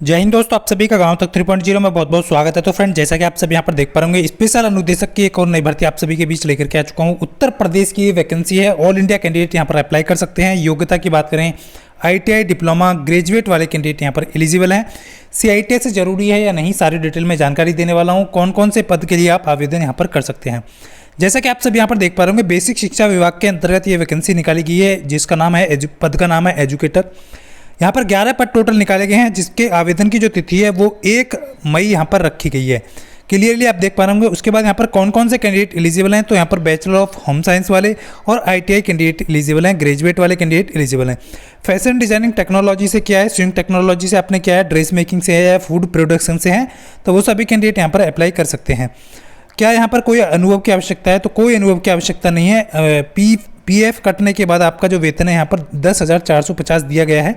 जय हिंद दोस्तों, आप सभी का गांव तक 3.0 में बहुत बहुत स्वागत है। तो फ्रेंड, जैसा कि आप सभी यहां पर देख पा रहे स्पेशल अनुदेशक की एक और नई भर्ती आप सभी के बीच लेकर के आ चुका हूं। उत्तर प्रदेश की वैकेंसी है। ऑल इंडिया कैंडिडेट यहां पर अप्लाई कर सकते हैं। योग्यता की बात करें, ITI डिप्लोमा ग्रेजुएट वाले कैंडिडेट यहां पर एलिजिबल हैं। CITI से जरूरी है या नहीं, सारी डिटेल में जानकारी देने वाला हूँ। कौन कौन से पद के लिए आप आवेदन यहाँ पर कर सकते हैं। जैसा कि आप सब यहाँ पर देख पा रहे होंगे, बेसिक शिक्षा विभाग के अंतर्गत ये वैकेंसी निकाली गई है, जिसका नाम है पद का नाम है एजुकेटर। यहाँ पर 11 पद टोटल निकाले गए हैं, जिसके आवेदन की जो तिथि है वो 1 मई यहाँ पर रखी गई है। क्लियरली आप देख पा रहे होंगे। उसके बाद यहाँ पर कौन कौन से कैंडिडेट एलिजिबल हैं, तो यहाँ पर बैचलर ऑफ होम साइंस वाले और ITI कैंडिडेट एलिजिबल हैं। ग्रेजुएट वाले कैंडिडेट एलिजिबल हैं। फैशन डिजाइनिंग टेक्नोलॉजी से क्या है, स्विंग टेक्नोलॉजी से आपने क्या है, ड्रेस मेकिंग से है, फूड प्रोडक्शन से है, तो वो सभी कैंडिडेट यहाँ पर अप्लाई कर सकते हैं। क्या यहाँ पर कोई अनुभव की आवश्यकता है, तो कोई अनुभव की आवश्यकता नहीं है। PF कटने के बाद आपका जो वेतन है यहाँ पर 10,450 दिया गया है।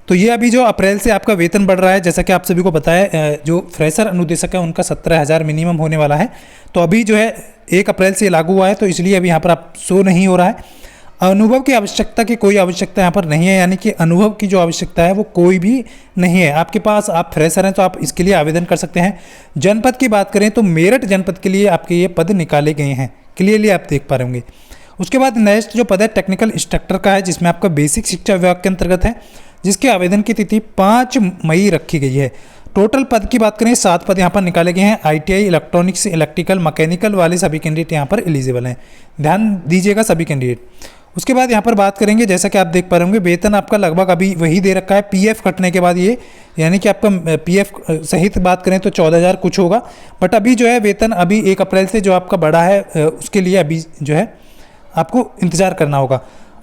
तो ये अभी जो अप्रैल से आपका वेतन बढ़ रहा है, जैसा कि आप सभी को पता है, जो फ्रेशर अनुदेशक है उनका 17,000 मिनिमम होने वाला है। तो अभी जो है 1 अप्रैल से लागू हुआ है, तो इसलिए अभी यहाँ पर आप शो नहीं हो रहा है। अनुभव की आवश्यकता की कोई आवश्यकता यहाँ पर नहीं है, यानी कि अनुभव की जो आवश्यकता है वो कोई भी नहीं है आपके पास। आप फ्रेशर हैं तो आप इसके लिए आवेदन कर सकते हैं। जनपद की बात करें तो मेरठ जनपद के लिए आपके ये पद निकाले गए हैं। क्लियरली आप देख पा रहे होंगे। उसके बाद नेक्स्ट जो पद है टेक्निकल इंस्ट्रक्टर का है, जिसमें आपका बेसिक शिक्षा विभाग के अंतर्गत है, जिसके आवेदन की तिथि 5 मई रखी गई है। टोटल पद की बात करें 7 पद यहाँ पर निकाले गए हैं। ITI इलेक्ट्रॉनिक्स, इलेक्ट्रिकल, मैकेनिकल वाले सभी कैंडिडेट यहाँ पर एलिजिबल हैं। ध्यान दीजिएगा सभी कैंडिडेट। उसके बाद यहाँ पर बात करेंगे, जैसा कि आप देख पा रहे होंगे, वेतन आपका लगभग अभी वही दे रखा है PF कटने के बाद, ये यानी कि आपका PF सहित बात करें तो 14,000 कुछ होगा। बट अभी जो है वेतन अभी 1 अप्रैल से जो आपका बढ़ा है, उसके लिए अभी जो है आपको इंतजार करना होगा।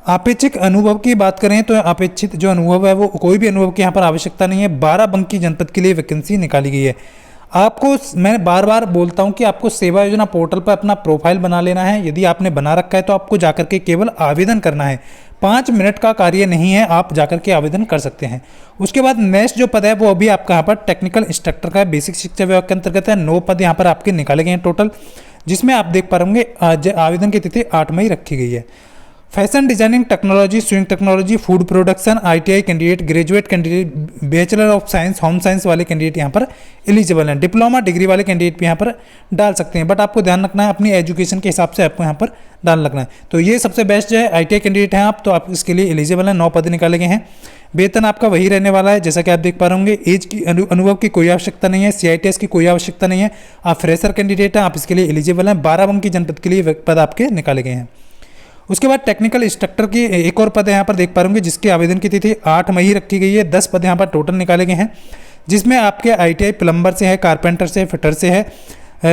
अपेक्षित अनुभव की बात करें तो अपेक्षित जो अनुभव है वो कोई भी अनुभव की यहाँ पर आवश्यकता नहीं है। 12 बंकी जनपद के लिए वैकेंसी निकाली गई है। आपको मैं बार बार बोलता हूँ कि आपको सेवा योजना पोर्टल पर अपना प्रोफाइल बना लेना है। यदि आपने बना रखा है तो आपको जाकर के केवल आवेदन करना है। 5 मिनट का कार्य नहीं है, आप जाकर के आवेदन कर सकते हैं। उसके बाद नेक्स्ट जो पद है वो अभी आपका यहाँ पर टेक्निकल इंस्ट्रक्टर का बेसिक शिक्षा विभाग के अंतर्गत है। 9 पद यहाँ पर आपके निकाले गए हैं टोटल, जिसमें आप देख पा रहे होंगे आवेदन की तिथि 8 मई रखी गई है। Fashion designing technology, swing technology, food production, ITI candidate, graduate candidate, bachelor of science, home science वाले कैंडिडेट यहाँ पर एलिजिबल हैं। डिप्लोमा डिग्री वाले कैंडिडेट भी यहाँ पर डाल सकते हैं, बट आपको ध्यान रखना है अपनी एजुकेशन के हिसाब से आपको यहाँ पर डाल रखना है। तो ये सबसे बेस्ट जो है ITI कैंडिडेट हैं आप, तो आप इसके लिए एलिजिबल हैं। 9 पद निकाले गए हैं। वेतन आपका वही रहने वाला है, जैसा कि आप देख पा रहे होंगे। एज की अनुभव की कोई आवश्यकता नहीं है, CITS की कोई आवश्यकता नहीं है। आप फ्रेशर कैंडिडेट हैं, आप इसके लिए एलिजिबल हैं। 12 बंकी जनपद के लिए पद आपके निकाले गए हैं। उसके बाद टेक्निकल इंस्ट्रक्टर की एक और पद यहाँ पर देख पा रहे होंगे, जिसके आवेदन की तिथि 8 मई रखी गई है। 10 पद यहाँ पर टोटल निकाले गए हैं, जिसमें आपके ITI प्लम्बर से है, कारपेंटर से, फिटर से है,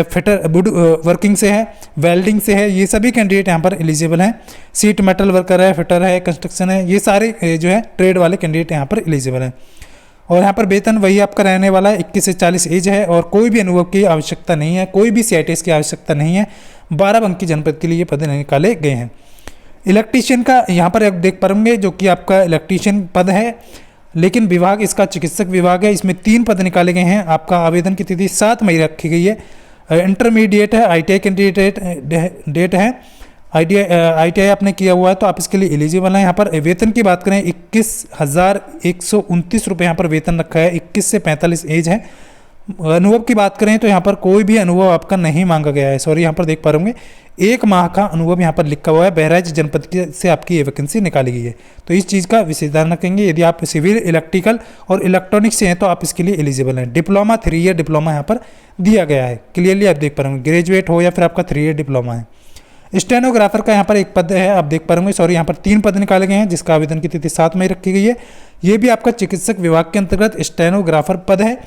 फिटर वुड वर्किंग से है, वेल्डिंग से है। ये सभी कैंडिडेट यहाँ पर एलिजिबल हैं। सीट मेटल वर्कर है, फिटर है, कंस्ट्रक्शन है, ये सारे जो है ट्रेड वाले कैंडिडेट यहाँ पर एलिजिबल हैं। और यहाँ पर वेतन वही आपका रहने वाला है। 21 से 40 एज है और कोई भी अनुभव की आवश्यकता नहीं है, कोई भी CITS की आवश्यकता नहीं है। 12 बंकी जनपद के लिए ये पद निकाले गए हैं। इलेक्ट्रीशियन का यहाँ पर आप देख पाएंगे, जो कि आपका इलेक्ट्रीशियन पद है, लेकिन विभाग इसका चिकित्सक विभाग है। इसमें 3 पद निकाले गए हैं। आपका आवेदन की तिथि 7 मई रखी गई है। इंटरमीडिएट है, ITI कैंडिडेट डेट है, ITI आपने किया हुआ है तो आप इसके लिए एलिजिबल हैं। यहाँ पर वेतन की बात करें 21,129 रुपये यहाँ पर वेतन रखा है। 21 से 45 एज है। अनुभव की बात करें तो यहाँ पर कोई भी अनुभव आपका नहीं मांगा गया है। सॉरी, यहाँ पर देख पा रहे होंगे 1 माह का अनुभव यहाँ पर लिखा हुआ है। बहराइच जनपद से आपकी ये वैकेंसी निकाली गई है, तो इस चीज़ का विशेष ध्यान रखेंगे। यदि आप सिविल, इलेक्ट्रिकल और इलेक्ट्रॉनिक्स से हैं तो आप इसके लिए एलिजिबल हैं। डिप्लोमा 3 ईयर डिप्लोमा यहाँ पर दिया गया है। क्लियरली आप देख पा रहे होंगे, ग्रेजुएट हो या फिर आपका 3 ईयर डिप्लोमा है। स्टेनोग्राफर का यहाँ पर 1 पद है, आप देख पा रहे होंगे। सॉरी, यहाँ पर 3 पद निकाले गए हैं, जिसका आवेदन की तिथि 7 मई रखी गई है। ये भी आपका चिकित्सक विभाग के अंतर्गत स्टेनोग्राफर पद है।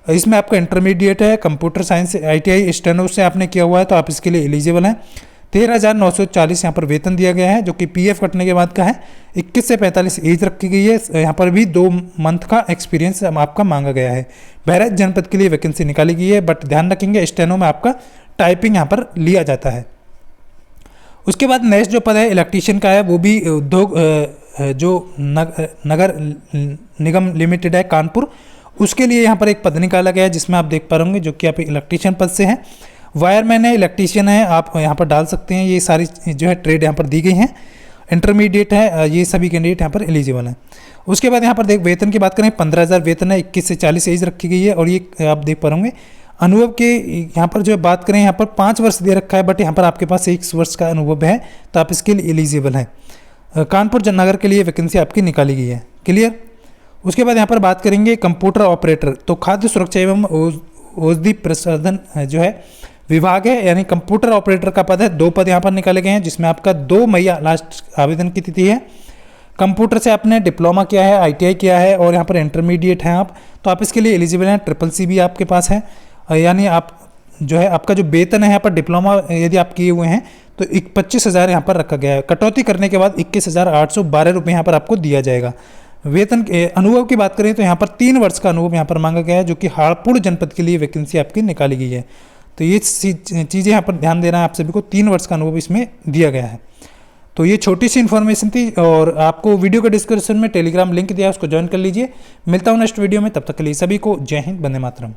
इसमें आपका इंटरमीडिएट है, कंप्यूटर साइंस ITI स्टेनो से आपने किया हुआ है, तो आप इसके लिए एलिजिबल हैं। 13,940 यहाँ पर वेतन दिया गया है, जो कि PF कटने के बाद का है। 21 से 45 एज रखी गई है। यहाँ पर भी 2 मंथ का एक्सपीरियंस आपका मांगा गया है। बहराइच जनपद के लिए वैकेंसी निकाली गई है, बट ध्यान रखेंगे स्टेनो में आपका टाइपिंग यहाँ पर लिया जाता है। उसके बाद नेक्स्ट जो पद है इलेक्ट्रीशियन का है, वो भी उद्योग जो नगर निगम लिमिटेड है कानपुर, उसके लिए यहाँ पर 1 पद निकाला गया है, जिसमें आप देख पा रहे होंगे, जो कि आप इलेक्ट्रीशियन पद से हैं। वायरमैन है, इलेक्ट्रीशियन है, आप यहाँ पर डाल सकते हैं। ये सारी जो है ट्रेड यहाँ पर दी गई हैं। इंटरमीडिएट है, ये सभी कैंडिडेट यहाँ पर एलिजिबल हैं। उसके बाद यहाँ पर देख वेतन की बात करें 15,000 वेतन है, 21 से 40 एज रखी गई है। और ये आप देख पा रहे होंगे अनुभव के यहाँ पर जो बात करें यहाँ पर 5 वर्ष दे रखा है, बट यहाँ पर आपके पास 1 वर्ष का अनुभव है तो आप इसके लिए एलिजिबल हैं। कानपुर जननगर के लिए वैकेंसी आपकी निकाली गई है। क्लियर। उसके बाद यहाँ पर बात करेंगे कंप्यूटर ऑपरेटर, तो खाद्य सुरक्षा एवं औषधि प्रसाधन जो है विभाग है, यानी कंप्यूटर ऑपरेटर का पद है। 2 पद यहाँ पर निकाले गए हैं, जिसमें आपका 2 मई लास्ट आवेदन की तिथि है। कंप्यूटर से आपने डिप्लोमा किया है, ITI किया है और यहाँ पर इंटरमीडिएट हैं आप, तो आप इसके लिए एलिजिबल हैं। CCC भी आपके पास है, यानी आप जो है आपका जो वेतन है यहाँ पर डिप्लोमा यदि आप किए हुए हैं तो 25,000 यहाँ पर रखा गया है। कटौती करने के बाद 21,812 रुपये यहाँ पर आपको दिया जाएगा। वेतन अनुभव की बात करें तो यहाँ पर 3 वर्ष का अनुभव यहाँ पर मांगा गया है, जो कि हापुड़ जनपद के लिए वैकेंसी आपकी निकाली गई है। तो ये चीज़ें यहाँ पर ध्यान देना है आप सभी को, 3 वर्ष का अनुभव इसमें दिया गया है। तो ये छोटी सी इन्फॉर्मेशन थी, और आपको वीडियो के डिस्क्रिप्शन में टेलीग्राम लिंक दिया है, उसको ज्वाइन कर लीजिए। मिलता हूँ नेक्स्ट वीडियो में, तब तक के लिए सभी को जय हिंद, वंदे मातरम।